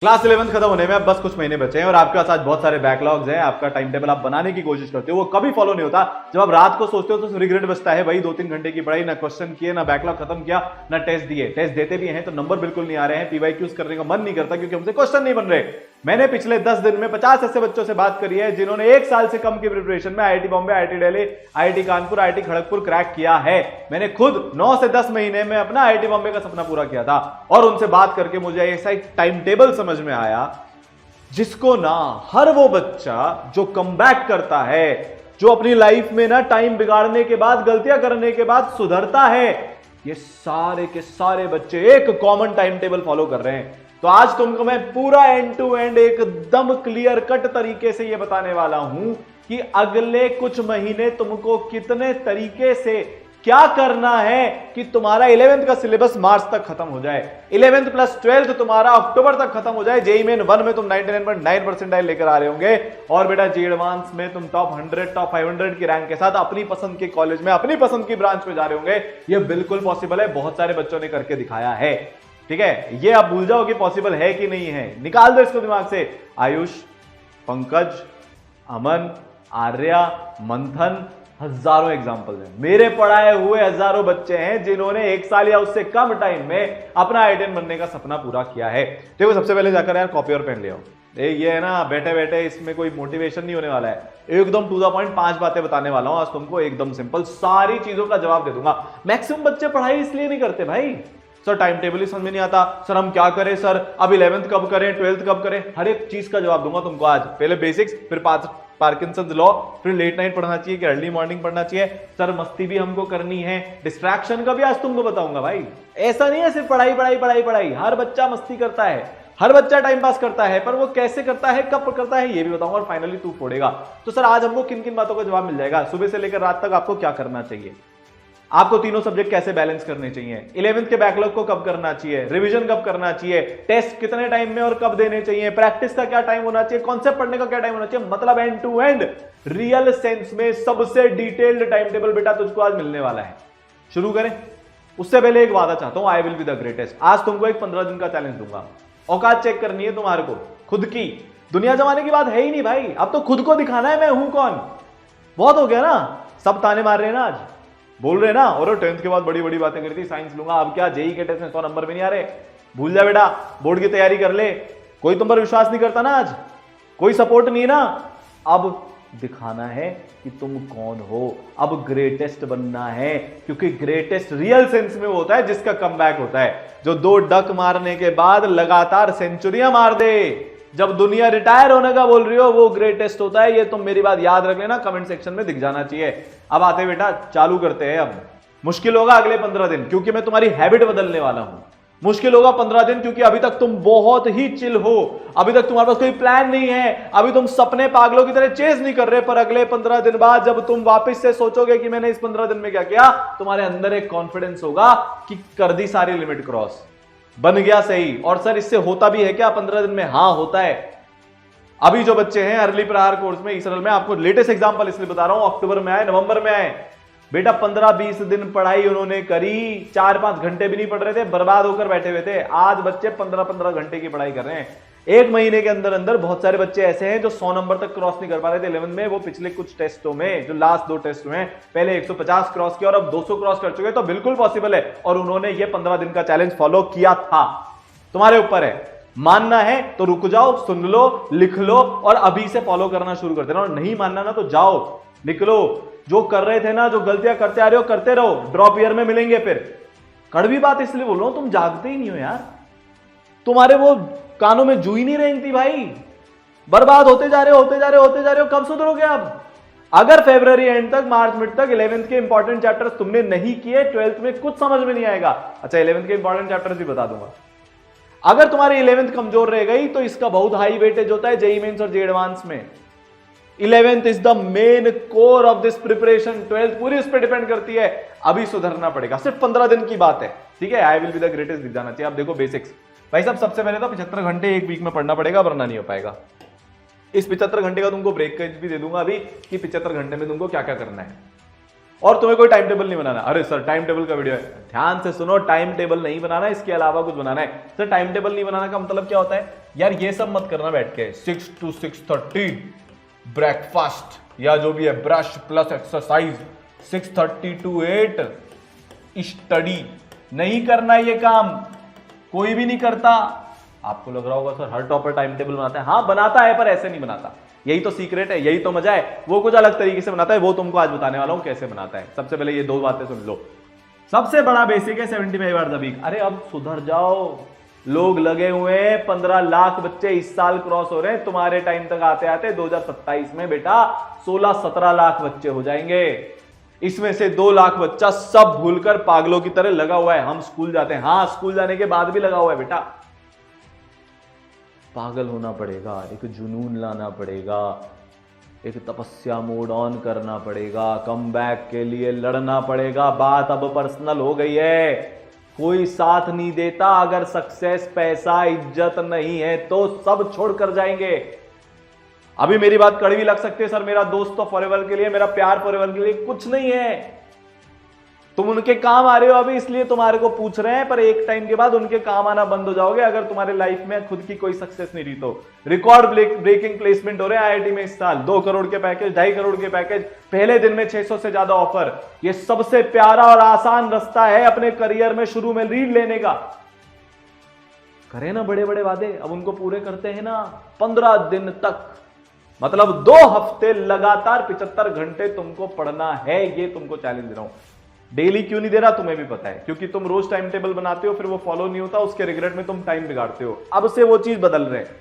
Class 11 खत्म होने में अब बस कुछ महीने बचे हैं और आपके पास आज बहुत सारे बैकलॉग्स हैं। आपका टाइम टेबल आप बनाने की कोशिश करते हो, वो कभी फॉलो नहीं होता। जब आप रात को सोचते हो तो रिग्रेट बचता है, भाई 2-3 घंटे की पढ़ाई, ना क्वेश्चन किए, ना बैकलॉग खत्म किया, ना टेस्ट दिए। टेस्ट देते भी हैं तो नंबर बिल्कुल नहीं आ रहे हैं, पीवाईक्यूज करने का मन नहीं करता क्योंकि हमसे क्वेश्चन नहीं बन रहे। मैंने पिछले 10 दिन में 50 ऐसे बच्चों से बात करी है जिन्होंने 1 साल से कम की प्रिपरेशन में IIT Bombay, IIT Delhi, IIT Kanpur, IIT Kharagpur crack किया है। मैंने खुद 9 से 10 महीने में अपना आईआईटी बॉम्बे का सपना पूरा किया था और उनसे बात करके मुझे ऐसा एक टाइम टेबल समझ में आया जिसको ना हर वो बच्चा जो कमबैक करता है, जो अपनी लाइफ में ना टाइम बिगाड़ने के बाद, गलतियां करने के बाद सुधरता है, ये सारे के सारे बच्चे एक कॉमन टाइम टेबल फॉलो कर रहे हैं। तो आज तुमको मैं पूरा एंड टू एंड एकदम क्लियर कट तरीके से ये बताने वाला हूं कि अगले कुछ महीने तुमको कितने तरीके से क्या करना है कि तुम्हारा 11th का सिलेबस मार्च तक खत्म हो जाए, 11th प्लस 12th तुम्हारा अक्टूबर तक खत्म हो जाए। जेईई मेन 1 में तुम 99.9% लेकर आ रहे होंगे और बेटा जी एडवांस में तुम टॉप 100, टॉप 500 की रैंक के साथ अपनी पसंद के कॉलेज में, अपनी पसंद की ब्रांच में जा रहे होंगे। ये बिल्कुल पॉसिबल है, बहुत सारे बच्चों ने करके दिखाया है। ठीक है, ये आप भूल जाओ कि पॉसिबल है कि नहीं है, निकाल दो इसको दिमाग से। आयुष, पंकज, अमन, आर्या, मंथन, हजारों एग्जाम्पल हैं। मेरे पढ़ाए हुए हजारों बच्चे हैं जिन्होंने 1 साल या उससे कम टाइम में अपना आईआईटी बनने का सपना पूरा किया है। देखो, सबसे पहले जाकर यार कॉपी और पेन ले आओ। ये है ना, बैठे बैठे इसमें कोई मोटिवेशन नहीं होने वाला है, एकदम टू द पॉइंट 5 बातें बताने वाला हूं आज तुमको, एकदम सिंपल, सारी चीजों का जवाब दे दूंगा। मैक्सिमम बच्चे पढ़ाई इसलिए नहीं करते भाई, सर टाइम टेबल ही समझ में नहीं आता, सर हम क्या करें, सर अब 11th कब करें, 12th कब करें, हर एक चीज का जवाब दूंगा तुमको आज। पहले बेसिक्स, फिर पार्किंसंस लॉ, फिर लेट नाइट पढ़ना चाहिए कि अर्ली मॉर्निंग पढ़ना चाहिए, सर मस्ती भी हमको करनी है, डिस्ट्रैक्शन का भी आज तुमको बताऊंगा भाई। ऐसा नहीं है सिर्फ पढ़ाई पढ़ाई पढ़ाई पढ़ाई, हर बच्चा मस्ती करता है, हर बच्चा टाइम पास करता है, पर वो कैसे करता है, कब करता है, ये भी बताऊंगा और फाइनली तू फोड़ेगा। तो सर आज हमको किन किन बातों का जवाब मिल जाएगा, सुबह से लेकर रात तक आपको क्या करना चाहिए, आपको तीनों सब्जेक्ट कैसे बैलेंस करने चाहिए, 11th के बैकलॉग को कब करना चाहिए, रिवीजन कब करना चाहिए, टेस्ट कितने टाइम में और कब देने चाहिए, प्रैक्टिस का क्या टाइम होना चाहिए, कॉन्सेप्ट पढ़ने का क्या टाइम होना चाहिए, मतलब end to end real sense में सबसे डिटेल्ड टाइम टेबल बेटा तुझको आज मिलने वाला है। शुरू करें? उससे पहले एक वादा चाहता हूं, I will be the greatest. आज तुमको एक 15 दिन का चैलेंज दूंगा। औकात चेक करनी है तुम्हारे को, खुद की। दुनिया जमाने की बात है ही नहीं भाई, अब तो खुद को दिखाना है मैं हूं कौन। बहुत हो गया ना, सब ताने मार रहे हैं ना आज, बोल रहे ना, और 10th के बाद बड़ी बड़ी बातें करी थी, साइंस लूंगा, अब क्या जेईई के टेस्ट में 100 नंबर भी नहीं आ रहे। भूल जा बेटा, बोर्ड की तैयारी कर ले। कोई तुम पर विश्वास नहीं करता ना आज, कोई सपोर्ट नहीं है ना। अब दिखाना है कि तुम कौन हो, अब ग्रेटेस्ट बनना है, क्योंकि ग्रेटेस्ट रियल सेंस में वो होता है जिसका कमबैक होता है, जो 2 डक मारने के बाद लगातार सेंचुरियां मार दे। जब दुनिया रिटायर होने का बोल रही हो, वो ग्रेटेस्ट होता है। ये तुम मेरी बात याद रख लेना, कमेंट सेक्शन में दिख जाना चाहिए। अब आते बेटा, चालू करते हैं। अब मुश्किल होगा अगले 15 दिन, क्योंकि मैं तुम्हारी हैबिट बदलने वाला हूं। मुश्किल होगा 15 दिन, क्योंकि अभी तक तुम बहुत ही चिल हो, अभी तक तुम्हारे पास कोई प्लान नहीं है, अभी तुम सपने पागलों की तरह चेज नहीं कर रहे। पर अगले 15 दिन बाद जब तुम वापस से सोचोगे कि मैंने इस 15 दिन में क्या किया, तुम्हारे अंदर एक कॉन्फिडेंस होगा कि कर दी सारी लिमिट क्रॉस, बन गया सही। और सर इससे होता भी है क्या 15 दिन में? हाँ होता है। अभी जो बच्चे हैं अर्ली प्रहार कोर्स में, इसरल में, आपको लेटेस्ट एग्जांपल इसलिए बता रहा हूं, अक्टूबर में आए, नवंबर में आए, बेटा 15-20 दिन पढ़ाई उन्होंने करी, 4-5 घंटे भी नहीं पढ़ रहे थे, बर्बाद होकर बैठे हुए थे। आज बच्चे 15-15 घंटे की पढ़ाई कर रहे हैं। 1 महीने के अंदर अंदर बहुत सारे बच्चे ऐसे हैं जो 100 नंबर तक क्रॉस नहीं कर पा रहे थे 11th में। वो पिछले कुछ टेस्टों में, जो लास्ट 2 टेस्ट हुए, पहले 150 क्रॉस किया और अब 200 क्रॉस कर चुके। तो बिल्कुल पॉसिबल है, और उन्होंने ये 15 दिन का चैलेंज फॉलो किया था। तुम्हारे ऊपर है, मानना है तो रुक जाओ, सुन लो, लिख लो और अभी से फॉलो करना शुरू कर देना। और नहीं मानना ना तो जाओ, निकलो। जो कर रहे थे ना, जो गलतियां करते आ रहे हो करते रहो, ड्रॉप ईयर में मिलेंगे फिर। कड़वी बात इसलिए बोल रहा हूं, तुम जागते ही नहीं हो यार, तुम्हारे वो कानों में जू ही नहीं रेंगती भाई। बर्बाद होते जा रहे हो, होते जा रहे हो, होते जा रहे हो, कब सुधरोगे अब? अगर फरवरी एंड तक, मार्च मिड तक 11th के इंपॉर्टेंट चैप्टर्स तुमने नहीं किए, 12th में कुछ समझ में नहीं आएगा। अच्छा, 11th के इंपॉर्टेंट चैप्टर्स भी बता दूंगा। अगर तुम्हारी 11th कमजोर रह गई तो इसका बहुत हाई वेटेज होता है जेईई मेंस और जेईई एडवांस में। 11th is the main core of this preparation, 12th पूरी उस पर डिपेंड करती है। अभी सुधरना पड़ेगा, सिर्फ 15 दिन की बात है, ठीक है। I will be the greatest दिख जाना चाहिए। अब देखो बेसिक्स भाई साहब, सबसे पहले तो 75 घंटे एक वीक में पढ़ना पड़ेगा, वरना नहीं हो पाएगा। इस 75 घंटे का तुमको ब्रेक भी दे दूंगा अभी कि 75 घंटे में तुमको क्या क्या करना है। और तुम्हें कोई टाइम टेबल नहीं बनाना। अरे सर टाइम टेबल का वीडियो है, ध्यान से सुनो, टाइम टेबल नहीं बनाना, इसके अलावा कुछ बनाना है। सर टाइम टेबल नहीं बनाना का मतलब क्या होता है यार, ये सब मत करना बैठ के 6 to 6:30 ब्रेकफास्ट या जो भी है, brush plus exercise, 6:30 to 8 study, नहीं करना ये काम, कोई भी नहीं करता। आपको लग रहा होगा सर हर टॉपर टाइम टेबल बनाता है, हाँ बनाता है पर ऐसे नहीं बनाता, यही तो सीक्रेट है, यही तो मजा है। वो कुछ अलग तरीके से बनाता है, वो तुमको आज बताने वाला हूं कैसे बनाता है। सबसे पहले ये 2 बातें सुन लो। सबसे बड़ा बेसिक है 75 आवर्स अ वीक। अरे अब सुधर जाओ, लोग लगे हुए हैं, 15 लाख बच्चे इस साल क्रॉस हो रहे हैं, तुम्हारे टाइम तक आते आते 2027 में बेटा 16-17 लाख बच्चे हो जाएंगे। इसमें से 2 लाख बच्चा सब भूलकर पागलों की तरह लगा हुआ है, हम स्कूल जाते हैं। हाँ स्कूल जाने के बाद भी लगा हुआ है बेटा। पागल होना पड़ेगा, एक जुनून लाना पड़ेगा, एक तपस्या मोड ऑन करना पड़ेगा, कमबैक के लिए लड़ना पड़ेगा। बात अब पर्सनल हो गई है, कोई साथ नहीं देता। अगर सक्सेस, पैसा, इज्जत नहीं है तो सब छोड़ कर जाएंगे। अभी मेरी बात कड़वी लग सकती है, सर मेरा दोस्त तो फॉरएवर के लिए, मेरा प्यार फॉरएवर के लिए, कुछ नहीं है। तुम उनके काम आ रहे हो अभी इसलिए तुम्हारे को पूछ रहे हैं, पर एक टाइम के बाद उनके काम आना बंद हो जाओगे अगर तुम्हारे लाइफ में खुद की कोई सक्सेस नहीं रही तो। रिकॉर्ड ब्रेकिंग प्लेसमेंट हो रहे हैं आईआईटी में इस साल, 2 करोड़ के पैकेज, 2.5 करोड़ के पैकेज, पहले दिन में 600 से ज्यादा ऑफर। ये सबसे प्यारा और आसान रास्ता है अपने करियर में शुरू में लीड लेने का। करें ना बड़े बड़े वादे, अब उनको पूरे करते हैं ना। 15 दिन तक, मतलब 2 हफ्ते लगातार 75 घंटे तुमको पढ़ना है, ये तुमको चैलेंज दे रहा हूं। डेली क्यों नहीं दे रहा तुम्हें भी पता है, क्योंकि तुम रोज टाइम टेबल बनाते हो, फिर वो फॉलो नहीं होता, उसके रिग्रेट में तुम टाइम बिगाड़ते हो। अब से वो चीज बदल रहे हैं।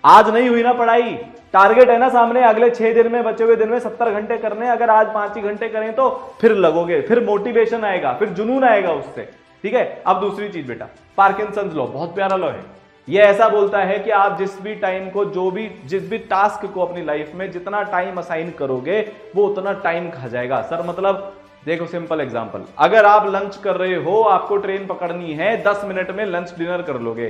आज नहीं हुई ना पढ़ाई, टारगेट है ना सामने, अगले 6 दिन में, बचे हुए दिन में 70 घंटे करने। अगर आज 5 ही घंटे करें तो फिर लगोगे, फिर मोटिवेशन आएगा, फिर जुनून आएगा उससे। ठीक है। अब दूसरी चीज बेटा, पार्किंसंस लॉ, बहुत प्यारा लॉ है। ये ऐसा बोलता है कि आप जिस भी टाइम को, जिस भी टास्क को अपनी लाइफ में जितना टाइम असाइन करोगे वो उतना टाइम खा जाएगा। सर मतलब देखो सिंपल एग्जांपल, अगर आप लंच कर रहे हो, आपको ट्रेन पकड़नी है, 10 मिनट में लंच डिनर कर लोगे।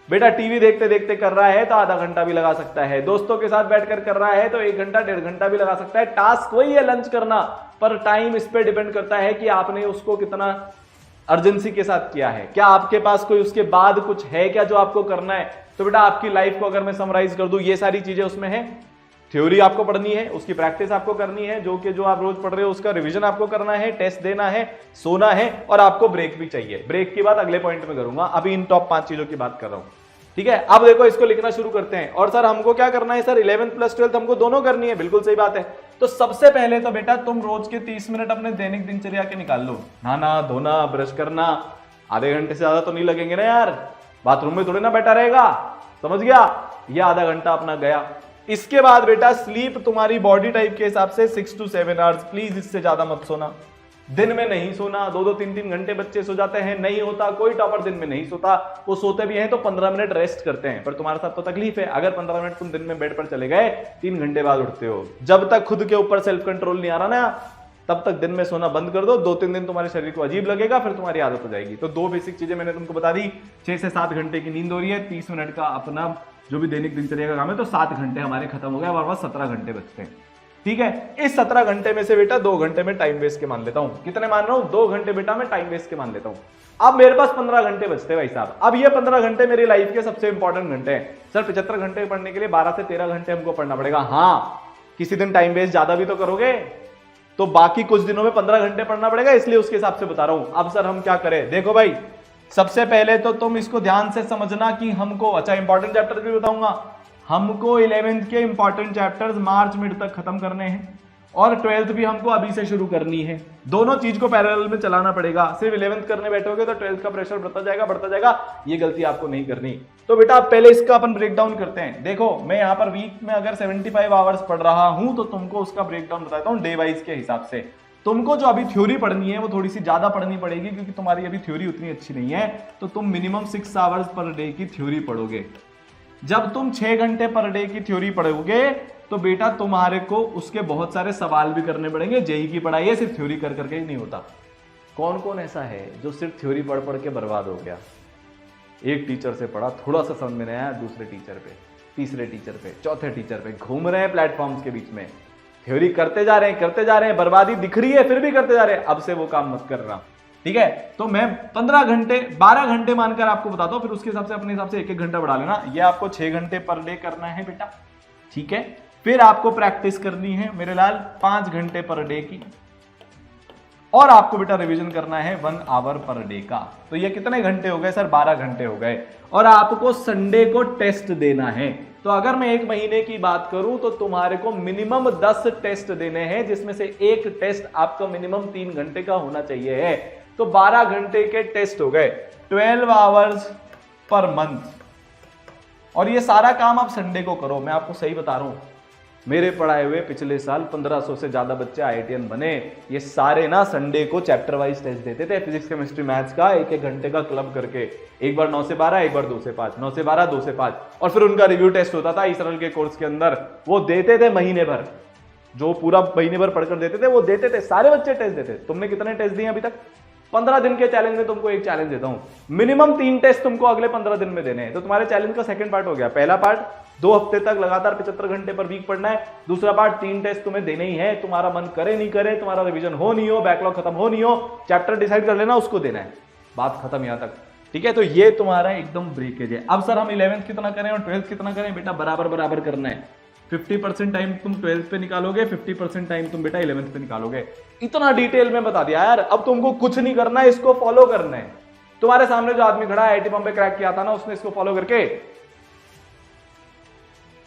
बेटा टीवी देखते देखते कर रहा है तो आधा घंटा भी लगा सकता है, दोस्तों के साथ बैठकर कर रहा है तो 1 घंटा 1.5 घंटा भी लगा सकता है। टास्क वही है लंच करना, पर टाइम इस पे डिपेंड करता है कि आपने उसको कितना अर्जेंसी के साथ किया है। क्या आपके पास कोई उसके बाद कुछ है क्या जो आपको करना है? तो बेटा आपकी लाइफ को अगर मैं समराइज कर दूं, ये सारी चीजें उसमें है। थ्योरी आपको पढ़नी है, उसकी प्रैक्टिस आपको करनी है, जो आप रोज पढ़ रहे हो उसका रिवीजन आपको करना है, टेस्ट देना है, सोना है, और आपको ब्रेक भी चाहिए। ब्रेक की बात अगले पॉइंट में करूंगा, अभी इन टॉप 5 चीजों की बात कर रहा हूं। ठीक है। अब देखो इसको लिखना शुरू करते हैं। और सर हमको क्या करना है? सर 11th प्लस 12th हमको दोनों करनी है। बिल्कुल सही बात है। तो सबसे पहले तो बेटा तुम रोज के 30 मिनट अपने दैनिक दिनचर्या के निकाल लो। नहाना, धोना, ब्रश करना, आधे घंटे से ज्यादा तो नहीं लगेंगे ना यार, बाथरूम में थोड़ी ना बैठा रहेगा, समझ गया? ये आधा घंटा अपना गया। इसके बाद बेटा स्लीप तुम्हारी बॉडी टाइप के हिसाब से 6 to 7 आवर्स, प्लीज इससे ज्यादा मत सोना। दिन में नहीं सोना, 2-2, 3-3 घंटे बच्चे सो जाते हैं, नहीं होता। कोई टॉपर दिन में नहीं सोता, वो सोते भी हैं तो 15 मिनट रेस्ट करते हैं। पर तुम्हारे साथ तो तकलीफ है, अगर 15 मिनट तुम दिन में बेड पर चले गए, 3 घंटे बाद उठते हो। जब तक खुद के ऊपर सेल्फ कंट्रोल नहीं आ रहा ना, तब तक दिन में सोना बंद कर दो। 2-3 दिन तुम्हारे शरीर को अजीब लगेगा, फिर तुम्हारी आदत हो जाएगी। तो 2 बेसिक चीजें मैंने तुमको बता दी। 6 से 7 घंटे की नींद हो रही है, 30 मिनट का अपना जो भी दैनिक दिनचर्या का काम है, तो 7 घंटे हमारे खत्म हो गए, हमारे पास 17 घंटे बचते हैं। ठीक है। इस 17 घंटे में से बेटा 2 घंटे में टाइम वेस्ट के मान लेता हूं। कितने मान रहा हूं? 2 घंटे बेटा मैं टाइम वेस्ट के मान लेता हूं। अब मेरे पास 15 घंटे बचते हैं भाई साहब। अब ये 15 घंटे मेरी लाइफ के सबसे इंपॉर्टेंट घंटे हैं। सर 75 घंटे पढ़ने के लिए 12 से 13 घंटे हमको पढ़ना पड़ेगा। हाँ, किसी दिन टाइम वेस्ट ज्यादा भी तो करोगे, तो बाकी कुछ दिनों में 15 घंटे पढ़ना पड़ेगा, इसलिए उसके हिसाब से बता रहा हूं। अब सर हम क्या करें? देखो भाई, सबसे पहले तो तुम इसको ध्यान से समझना कि हमको, अच्छा इंपॉर्टेंट चैप्टर भी बताऊंगा, हमको 11th के इंपॉर्टेंट चैप्टर्स मार्च मिड तक खत्म करने हैं, और 12th भी हमको अभी से शुरू करनी है। दोनों चीज को पैरेलल में चलाना पड़ेगा। सिर्फ 11th करने बैठोगे तो 12th का प्रेशर बढ़ता जाएगा। ये गलती आपको नहीं करनी। तो बेटा पहले इसका अपन ब्रेक डाउन करते हैं। देखो मैं यहाँ पर वीक में अगर 75 आवर्स पढ़ रहा हूं, तो तुमको उसका ब्रेक डाउन बताता हूँ डे वाइज के हिसाब से। तुमको जो अभी थ्योरी पढ़नी है वो थोड़ी सी ज्यादा पढ़नी पड़ेगी, क्योंकि तुम्हारी अभी थ्योरी उतनी अच्छी नहीं है। तो तुम मिनिमम 6 आवर्स पर डे की थ्योरी पढ़ोगे। जब तुम 6 घंटे पर डे की थ्योरी पढ़ोगे तो बेटा तुम्हारे को उसके बहुत सारे सवाल भी करने पड़ेंगे। जेई की पढ़ाई है, सिर्फ थ्योरी कर करके ही नहीं होता। कौन कौन ऐसा है जो सिर्फ थ्योरी पढ़ पढ़ के बर्बाद हो गया? एक टीचर से पढ़ा, थोड़ा सा समझ में नहीं आया, दूसरे टीचर पे, तीसरे टीचर पे, चौथे टीचर पे घूम रहे हैं प्लेटफॉर्म्स के बीच में। थ्योरी करते जा रहे हैं, बर्बादी दिख रही है फिर भी करते जा रहे हैं, अब से वो काम मत करना, ठीक है। तो मैं 15 घंटे 12 घंटे मानकर आपको बताता हूं, फिर उसके हिसाब से अपने हिसाब से एक घंटा बढ़ा लेना। ये आपको 6 घंटे पर डे करना है बेटा, ठीक है। फिर आपको प्रैक्टिस करनी है मेरे लाल 5 घंटे पर डे की, और आपको बेटा रिवीजन करना है 1 आवर पर डे का। तो ये कितने घंटे हो गए सर? 12 घंटे हो गए। और आपको संडे को टेस्ट देना है। तो अगर मैं 1 महीने की बात करूं तो तुम्हारे को मिनिमम 10 टेस्ट देने हैं, जिसमें से एक टेस्ट आपका मिनिमम 3 घंटे का होना चाहिए है। तो 12 घंटे के टेस्ट हो गए, 12 आवर्स पर मंथ। और ये सारा काम आप संडे को करो। मैं आपको सही बता रहा हूं, मेरे पढ़ाए हुए पिछले साल 1500 से ज्यादा बच्चे IITian बने। ये सारे ना संडे को चैप्टर वाइज टेस्ट देते थे, फिजिक्स केमिस्ट्री मैथ्स का 1-1 घंटे का क्लब करके। एक बार 9 से 12, एक बार 2 से 5, 9 से 12, 2 से 5। और फिर उनका रिव्यू टेस्ट होता था इसरल के कोर्स के अंदर, वो देते थे महीने भर। जो पूरा महीने भर पढ़कर देते थे वो देते थे, सारे बच्चे टेस्ट देते। तुमने कितने टेस्ट दिए अभी तक? 15 दिन के चैलेंज में तुमको एक चैलेंज देता हूं, मिनिमम 3 टेस्ट तुमको अगले 15 दिन में देने हैं। तो तुम्हारे चैलेंज का सेकंड पार्ट हो गया। पहला पार्ट 2 हफ्ते तक लगातार 75 घंटे पर वीक पढ़ना है। दूसरा पार्ट 3 टेस्ट तुम्हें देने ही है, तुम्हारा मन करे नहीं करे, तुम्हारा रिवीजन हो नहीं हो, बैकलॉग खत्म हो नहीं हो, चैप्टर डिसाइड कर लेना, उसको देना है। बात खत्म यहां तक, ठीक है। तो ये तुम्हारा एकदम ब्रेकेज है। अब सर हम 11th कितना करें और 12th कितना करें? बेटा बराबर बराबर करना है। 50% टाइम तुम 12th पे निकालोगे, 50% टाइम तुम बेटा 11th पे निकालोगे। इतना डिटेल में बता दिया यार। अब तुमको कुछ नहीं करना है, इसको फॉलो करना है। तुम्हारे सामने जो आदमी खड़ा है, IIT बॉम्बे क्रैक किया था ना, उसने इसको फॉलो करके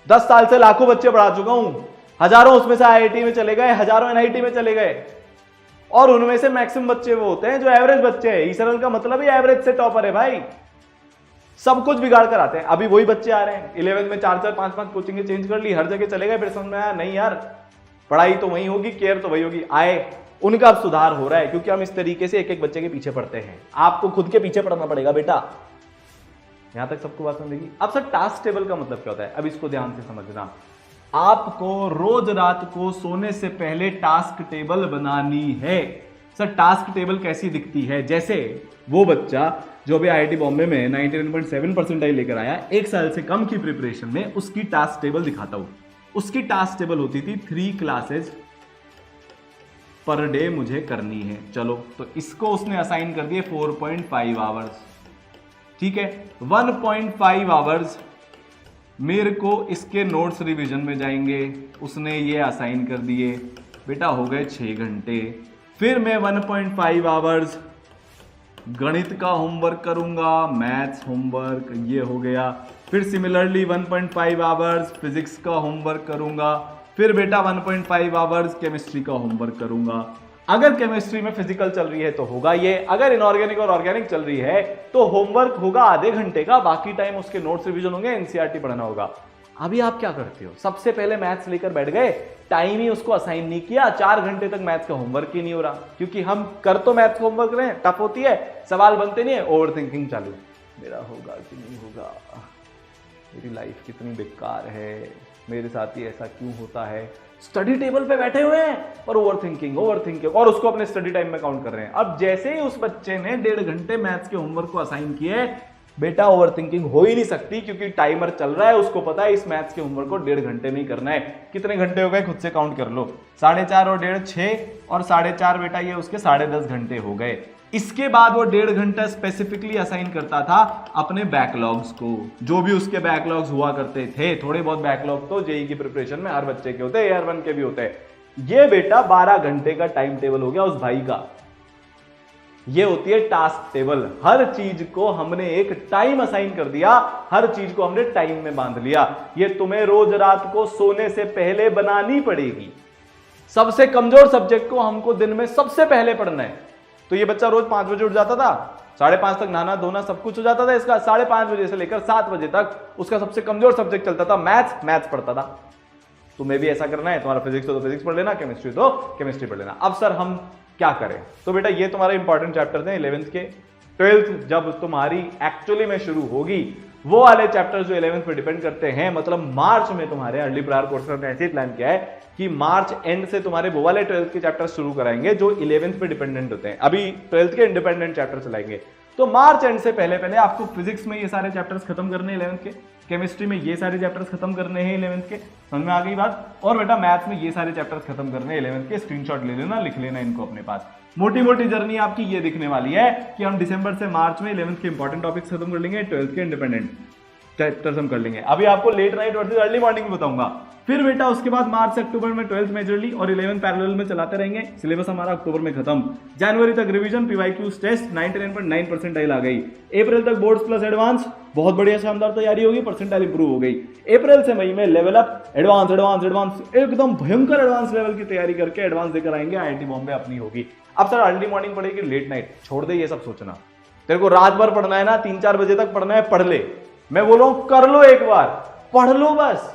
10 साल से लाखों बच्चे पढ़ा चुका हूं। हजारों उसमें से IIT में चले गए, हजारों NIT में चले गए। और उनमें से मैक्सिमम बच्चे वो होते हैं जो एवरेज बच्चे हैं। ईसरल का मतलब ही एवरेज से टॉपर है भाई। सब कुछ बिगाड़ कर आते हैं। अभी वही बच्चे आ रहे हैं 11th में 4-4 5-5 कोचिंग चेंज कर ली, हर जगह चले गए। फिर समझ में आया नहीं यार, पढ़ाई तो वही होगी, केयर तो वही होगी। आए, उनका अब सुधार हो रहा है, क्योंकि हम इस तरीके से एक-एक बच्चे के पीछे पढ़ते हैं। आपको खुद के पीछे पढ़ना पड़ेगा बेटा। यहां तक सबको बात समझेगी? अब सर टास्क टेबल का मतलब क्या होता है? अब इसको ध्यान से समझना। आपको रोज रात को सोने से पहले टास्क टेबल बनानी है। सर टास्क टेबल कैसी दिखती है? जैसे वो बच्चा जो भी IIT बॉम्बे में 99.7 परसेंटाइल लेकर आया, 1 साल से कम की प्रिपरेशन में, उसकी टास्क टेबल दिखाता हूं। उसकी टास्क टेबल होती थी 3 क्लासेस पर डे मुझे करनी है। चलो, तो इसको उसने असाइन कर दिए 4.5 आवर्स, ठीक है। 1.5 आवर्स मेरे को इसके नोट्स रिवीजन में जाएंगे, उसने ये असाइन कर दिए बेटा, हो गए 6 घंटे। फिर मैं 1.5 आवर्स गणित का होमवर्क करूंगा, मैथ्स होमवर्क, ये हो गया। फिर सिमिलरली 1.5 आवर्स फिजिक्स का होमवर्क करूंगा। फिर बेटा 1.5 आवर्स केमिस्ट्री का होमवर्क करूंगा। अगर केमिस्ट्री में फिजिकल चल रही है तो होगा ये, अगर इनऑर्गेनिक और ऑर्गेनिक चल रही है तो होमवर्क होगा आधे घंटे का, बाकी टाइम उसके नोट्स रिवीजन होंगे, NCERT पढ़ना होगा। अभी आप क्या करते हो? सबसे पहले मैथ्स लेकर बैठ गए, टाइम ही उसको असाइन नहीं किया, 4 घंटे तक मैथ्स का होमवर्क ही नहीं हो रहा, क्योंकि हम कर तो मैथ्स होमवर्क रहे हैं, टफ होती है, सवाल बनते नहीं है, ओवर थिंकिंग चालू, मेरा होगा कि नहीं होगा, मेरी लाइफ कितनी बेकार है, मेरे साथ ही ऐसा क्यों होता है। स्टडी टेबल पे बैठे हुए हैं और ओवर थिंकिंग, और उसको अपने स्टडी टाइम में काउंट कर रहे हैं। अब जैसे ही उस बच्चे ने 1.5 घंटे मैथ्स के होमवर्क को असाइन किए, बेटा ओवर थिंकिंग हो ही नहीं सकती, क्योंकि टाइमर चल रहा है, उसको पता है इस मैथ्स के होमवर्क को 1.5 घंटे में ही करना है। कितने घंटे हो गए खुद से काउंट कर लो, 4.5 और 1.5 6, और 4.5 बेटा ये उसके 10.5 घंटे हो गए। इसके बाद वो 1.5 घंटा स्पेसिफिकली असाइन करता था अपने बैकलॉग्स को, जो भी उसके बैकलॉग्स हुआ करते थे। थोड़े बहुत बैकलॉग तो जेई की प्रिपरेशन में हर बच्चे के होते हैं, AR1 के भी होते हैं। ये बेटा 12 घंटे का टाइम टेबल हो गया उस भाई का। ये होती है टास्क टेबल। हर चीज को हमने एक टाइम असाइन कर दिया, हर चीज को हमने टाइम में बांध लिया। ये तुम्हें रोज रात को सोने से पहले बनानी पड़ेगी। सबसे कमजोर सब्जेक्ट को हमको दिन में सबसे पहले पढ़ना है। तो ये बच्चा रोज 5 बजे उठ जाता था, 5:30 तक नहाना धोना सब कुछ हो जाता था इसका, 5:30 बजे से लेकर 7 बजे तक उसका सबसे कमजोर सब्जेक्ट चलता था मैथ्स पढ़ता था। तुम्हें भी ऐसा करना है, तुम्हारा फिजिक्स तो फिजिक्स पढ़ लेना, केमिस्ट्री तो केमिस्ट्री पढ़ लेना। अब सर हम क्या करें? तो बेटा ये तुम्हारे इंपॉर्टेंट चैप्टर्स हैं 11th के। 12th जब तुम्हारी एक्चुअली में शुरू होगी, वो वाले चैप्टर्स जो 11th पे डिपेंड करते हैं, मतलब मार्च में तुम्हारे अर्ली प्रायर कोर्स ने ऐसे प्लान किया है कि मार्च एंड से तुम्हारे वो वाले 12th के चैप्टर्स शुरू कराएंगे जो 11th पे डिपेंडेंट होते हैं। अभी 12th के इंडिपेंडेंट चैप्टर चलाएंगे, तो मार्च एंड से पहले पहले आपको फिजिक्स में ये सारे चैप्टर्स खत्म करने 11th के। केमिस्ट्री में ये सारे चैप्टर्स खत्म करने हैं 11th के, समझ में आ गई बात। और बेटा मैथ्स में ये सारे चैप्टर्स खत्म करने हैं 11th के, स्क्रीनशॉट ले लेना, लिख लेना इनको अपने पास। मोटी मोटी जर्नी आपकी ये दिखने वाली है कि हम दिसंबर से मार्च में 11th के इंपॉर्टेंट टॉपिक्स खत्म कर लेंगे, 12th के इंडिपेंडेंट चैप्टर्स हम कर लेंगे। अभी आपको late night versus early morning बताऊंगा। फिर बेटा उसके बाद मार्च से अक्टूबर में 12th मेजरली और 11th पैरेलल में चलाते रहेंगे। सिलेबस हमारा अक्टूबर में खत्म, जनवरी तक रिवीजन, पीवाईक्यूज टेस्ट, 99.9 परसेंटाइल आ गई। अप्रैल तक बोर्ड्स प्लस एडवांस, बहुत बढ़िया शानदार तैयारी होगी, परसेंटाइल इंप्रूव हो गई। अप्रैल से मई में level up, advance advance advance, एकदम भयंकर एडवांस लेवल की तैयारी करके एडवांस देकर आएंगे। आईआईटी बॉम्बे अपनी होगी। अब सर अर्ली मॉर्निंग पढ़ेगी, लेट नाइट, छोड़ दे ये सब सोचना। तेरे को रात भर पढ़ना है ना, 3-4 बजे तक पढ़ना है, पढ़ ले। मैं बोल रहा हूं कर लो, एक बार पढ़ लो बस।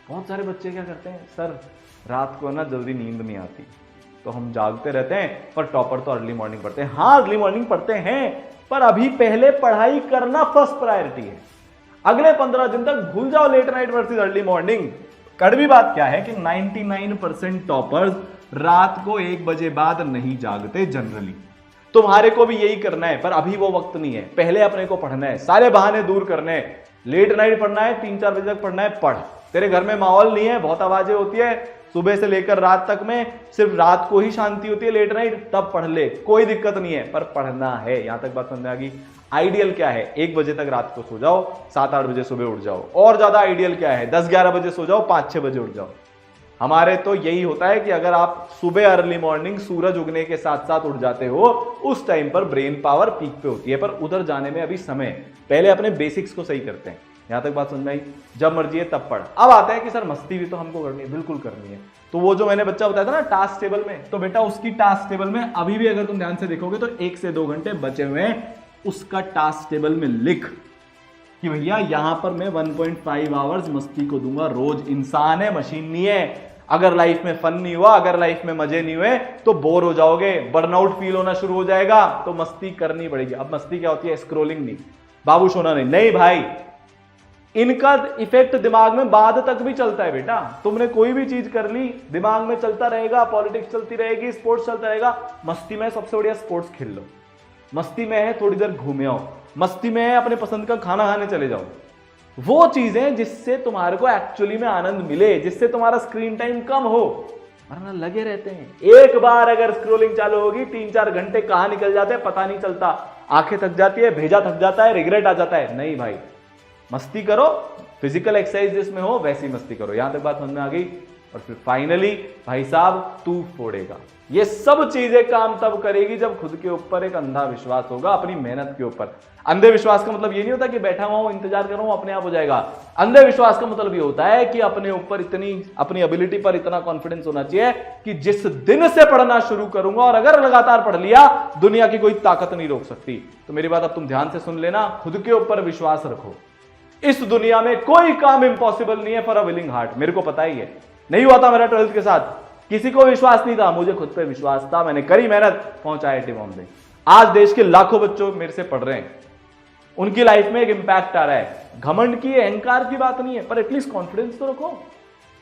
बहुत सारे बच्चे क्या करते हैं, सर रात को ना जल्दी नींद नहीं आती तो हम जागते रहते हैं, पर टॉपर तो अर्ली मॉर्निंग पढ़ते हैं। हाँ अर्ली मॉर्निंग पढ़ते हैं, पर अभी पहले पढ़ाई करना फर्स्ट प्रायोरिटी है। अगले 15 दिन तक भूल जाओ late night versus early morning. कड़वी बात क्या है कि 99% टॉपर्स रात को 1 बजे बाद नहीं जागते जनरली। तुम्हारे को भी यही करना है, पर अभी वो वक्त नहीं है। पहले अपने को पढ़ना है, सारे बहाने दूर करने हैं। लेट नाइट पढ़ना है, 3-4 बजे तक पढ़ना है, पढ़। तेरे घर में माहौल नहीं है, बहुत आवाजें होती है सुबह से लेकर रात तक में, सिर्फ रात को ही शांति होती है लेट नाइट, तब पढ़ ले, कोई दिक्कत नहीं है, पर पढ़ना है। यहां तक बात समझ में आ गई। आइडियल क्या है, 1 बजे तक रात को सो जाओ, 7-8 बजे सुबह उठ जाओ। और ज्यादा आइडियल क्या है, 10-11 बजे सो जाओ, 5-6 बजे उठ जाओ। हमारे तो यही होता है कि अगर आप सुबह अर्ली मॉर्निंग सूरज उगने के साथ साथ उठ जाते हो, उस टाइम पर ब्रेन पावर पीक पे होती है, पर उधर जाने में अभी समय। पहले अपने बेसिक्स को सही करते हैं। यहां तक बात समझ में आई। जब मर्जी है तब पढ़। अब आता है कि सर मस्ती भी तो हमको करनी है, बिल्कुल करनी है। तो वो जो मैंने बच्चा बताया था ना टास्क टेबल में, तो बेटा उसकी टास्क टेबल में अभी भी अगर तुम ध्यान से देखोगे तो 1 से 2 घंटे बचे हुए हैं। उसका टास्क टेबल में लिख कि भैया यहां पर मैं 1.5 आवर्स मस्ती को दूंगा रोज। इंसान है, मशीन नहीं है। अगर लाइफ में फन नहीं हुआ, अगर लाइफ में मजे नहीं हुए तो बोर हो जाओगे, बर्नआउट फील होना शुरू हो जाएगा, तो मस्ती करनी पड़ेगी। अब मस्ती क्या होती है, स्क्रोलिंग नहीं, बाबू सोना नहीं, नहीं भाई, इनका इफेक्ट दिमाग में बाद तक भी चलता है बेटा। तुमने कोई भी चीज कर ली, दिमाग में चलता रहेगा, पॉलिटिक्स चलती रहेगी, स्पोर्ट्स चलता रहेगा। मस्ती में सबसे बढ़िया स्पोर्ट्स खेल लो, मस्ती में है थोड़ी देर घूमे आओ, मस्ती में है अपने पसंद का खाना खाने चले जाओ। वो चीजें जिससे तुम्हारे को एक्चुअली में आनंद मिले, जिससे तुम्हारा स्क्रीन टाइम कम हो, वरना लगे रहते हैं। एक बार अगर स्क्रोलिंग चालू होगी, 3-4 घंटे कहां निकल जाते हैं पता नहीं चलता। आंखें थक जाती है, भेजा थक जाता है, रिग्रेट आ जाता है। नहीं भाई, मस्ती करो, फिजिकल एक्सरसाइज जिसमें हो वैसी मस्ती करो। यहां तक बात समझ में आ गई। और फिर फाइनली भाई साहब तू फोड़ेगा। ये सब चीजें काम तब करेगी जब खुद के ऊपर एक अंधा विश्वास होगा, अपनी मेहनत के ऊपर। अंधे विश्वास का मतलब ये नहीं होता कि बैठा हुआ हूं इंतजार कर रहा हूं अपने आप हो जाएगा। अंधे विश्वास का मतलब ये होता है कि अपने ऊपर इतनी, अपनी एबिलिटी पर इतना कॉन्फिडेंस होना चाहिए कि जिस दिन से पढ़ना शुरू करूंगा और अगर लगातार पढ़ लिया, दुनिया की कोई ताकत नहीं रोक सकती। तो मेरी बात अब तुम ध्यान से सुन लेना, खुद के ऊपर विश्वास रखो। इस दुनिया में कोई काम इंपॉसिबल नहीं है फॉर अ विलिंग हार्ट। मेरे को पता ही है, नहीं हुआ था मेरा 12th के साथ, किसी को विश्वास नहीं था, मुझे खुद पे विश्वास था, मैंने करी मेहनत, पहुंचा आईआईटी बॉम्बे। आज देश के लाखों बच्चों मेरे से पढ़ रहे हैं, उनकी लाइफ में एक इंपैक्ट आ रहा है। घमंड की, अहंकार की बात नहीं है, पर एटलीस्ट कॉन्फिडेंस तो रखो।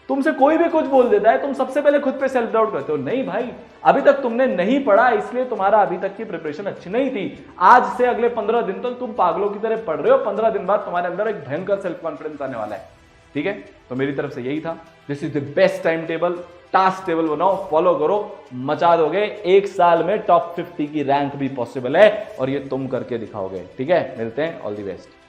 तुमसे कोई भी कुछ बोल देता है, तुम सबसे पहले खुद पे सेल्फ डाउट करते हो। नहीं भाई, अभी तक तुमने नहीं पढ़ा, इसलिए तुम्हारा अभी तक की प्रिपरेशन अच्छी नहीं थी। आज से अगले 15 दिन तक तुम पागलों की तरह पढ़ रहे हो, 15 दिन बाद तुम्हारे अंदर एक भयंकर सेल्फ कॉन्फिडेंस आने वाला है। ठीक है, तो मेरी तरफ से यही था। This is the best time table, task table बनाओ, फॉलो करो, मचा दोगे। 1 साल में टॉप 50 की रैंक भी पॉसिबल है, और ये तुम करके दिखाओगे। ठीक है, मिलते हैं, ऑल द बेस्ट।